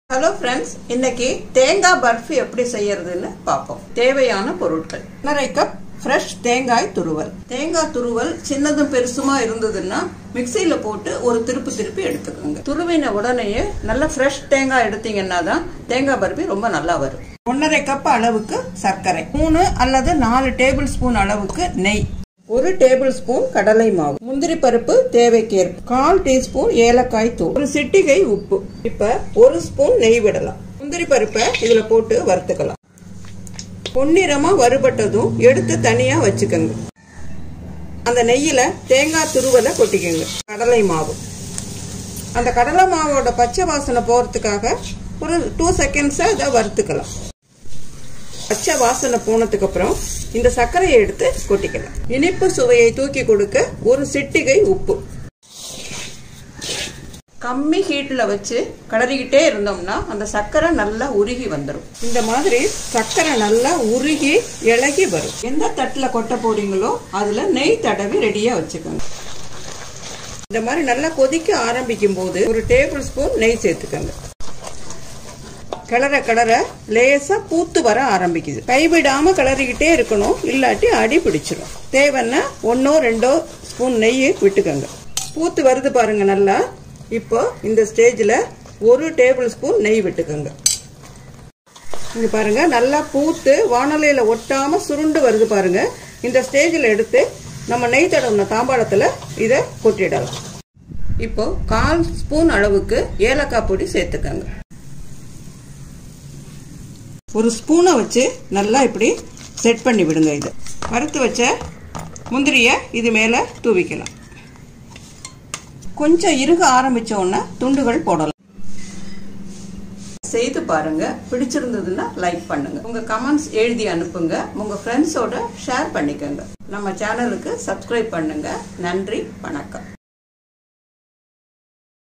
Hello friends, இன்னைக்கு தேங்காய் பர்ஃபி எப்படி செய்யறதுன்னு பார்ப்போம். தேவையான பொருட்கள்: 1/2 கப் ஃப்ரெஷ் தேங்காய் துருவல். தேங்காய் துருவல் சின்னதும் பெருசுமா இருந்ததுன்னா மிக்சியில போட்டு ஒரு திருப்பி எடுத்துக்கோங்க. துருவின உடனேயே நல்ல ஃப்ரெஷ் தேங்காய் எடுத்தீங்கன்னா தான் தேங்காய் பர்ஃபி ரொம்ப நல்லா வரும். 1/2 கப் அளவுக்கு சர்க்கரை, 3 அல்லது 4 டேபிள் ஸ்பூன் அளவுக்கு நெய், 1 டேபிள் ஸ்பூன் கடலை மாவு, முந்திரி பருப்பு தேவைக்கேற்ப, 1/4 டீஸ்பூன் ஏலக்காய் தூள், 1 சிட்டிகை உப்பு. இப்ப 1 ஸ்பூன் நெய் விடலாம். முந்திரி பருப்பை இதுல போட்டு வறுத்துக்கலாம். பொன்னிறமா வறுபட்டதும் எடுத்து தனியா வச்சுக்கோங்க. அந்த நெய்யில தேங்காய் துருவலை கொட்டிக்கோங்க. கடலை மாவு, அந்த கடலை மாவோட பச்சை வாசனை போறதுக்காக ஒரு 2 செகண்ட்ஸ் அதை வறுத்துக்கலாம். பச்சை வாசனை போனதுக்கு அப்புறம் இந்த சர்க்கரையை எடுத்து கொட்டிக்கலாம். இனிப்பு சுவையை தூக்கி கொடுக்க 1 சிட்டிகை உப்பு. கம்மி ஹீட்ல வச்சு கிளறிக்கிட்டே இருந்தோம்னா அந்த சர்க்கரை நல்லா உருகி வந்துடும். இந்த மாதிரி சர்க்கரை நல்லா உருகி இளகி வரும். எந்த தட்டுல கொட்ட போறீங்களோ அதுல நெய் தடவி ரெடியா வச்சுக்கோங்க. இந்த மாதிரி நல்லா கொதிக்க ஆரம்பிக்கும் போது 1 டேபிள் ஸ்பூன் நெய் சேர்த்துக்கோங்க. கிளற லேசா பூத்து வர ஆரம்பிக்குது. கைவிடாம கிளறிக்கிட்டே இருக்கணும், இல்லாட்டி அடி பிடிச்சிடும். தேவைன்னா 1-2 ஸ்பூன் நெய் விட்டுக்கோங்க. பூத்து வருது பாருங்க நல்லா. இப்போ இந்த ஸ்டேஜ்ல 1 டேபிள் ஸ்பூன் நெய் விட்டுக்கோங்க. இங்க பாருங்க நல்லா பூத்து வானலையில ஒட்டாம சுருண்டு வருது பாருங்க. இந்த ஸ்டேஜ்ல எடுத்து நம்ம நெய் தடவின தாம்பாளத்துல இதை கொட்டிடலாம். இப்போ 1/4 ஸ்பூன் அளவுக்கு ஏலக்காய் பொடி சேர்த்துக்கோங்க. 1 ஸ்பூனை வச்சு நல்லா இப்படி செட் பண்ணி விடுங்க. இது வறுத்து வச்ச முந்திரிய இது மேல தூவிக்கலாம். கொஞ்சம் இறுக ஆரம்பிச்ச உடனே துண்டுகள் போடலாம். செய்து பாருங்க. பிடிச்சிருந்ததுன்னா லைக் பண்ணுங்க. உங்க கமெண்ட்ஸ் எழுதி அனுப்புங்க. உங்க ஃப்ரெண்ட்ஸோட ஷேர் பண்ணிக்கோங்க. நம்ம சேனலுக்கு சப்ஸ்கிரைப் பண்ணுங்க. நன்றி, வணக்கம்.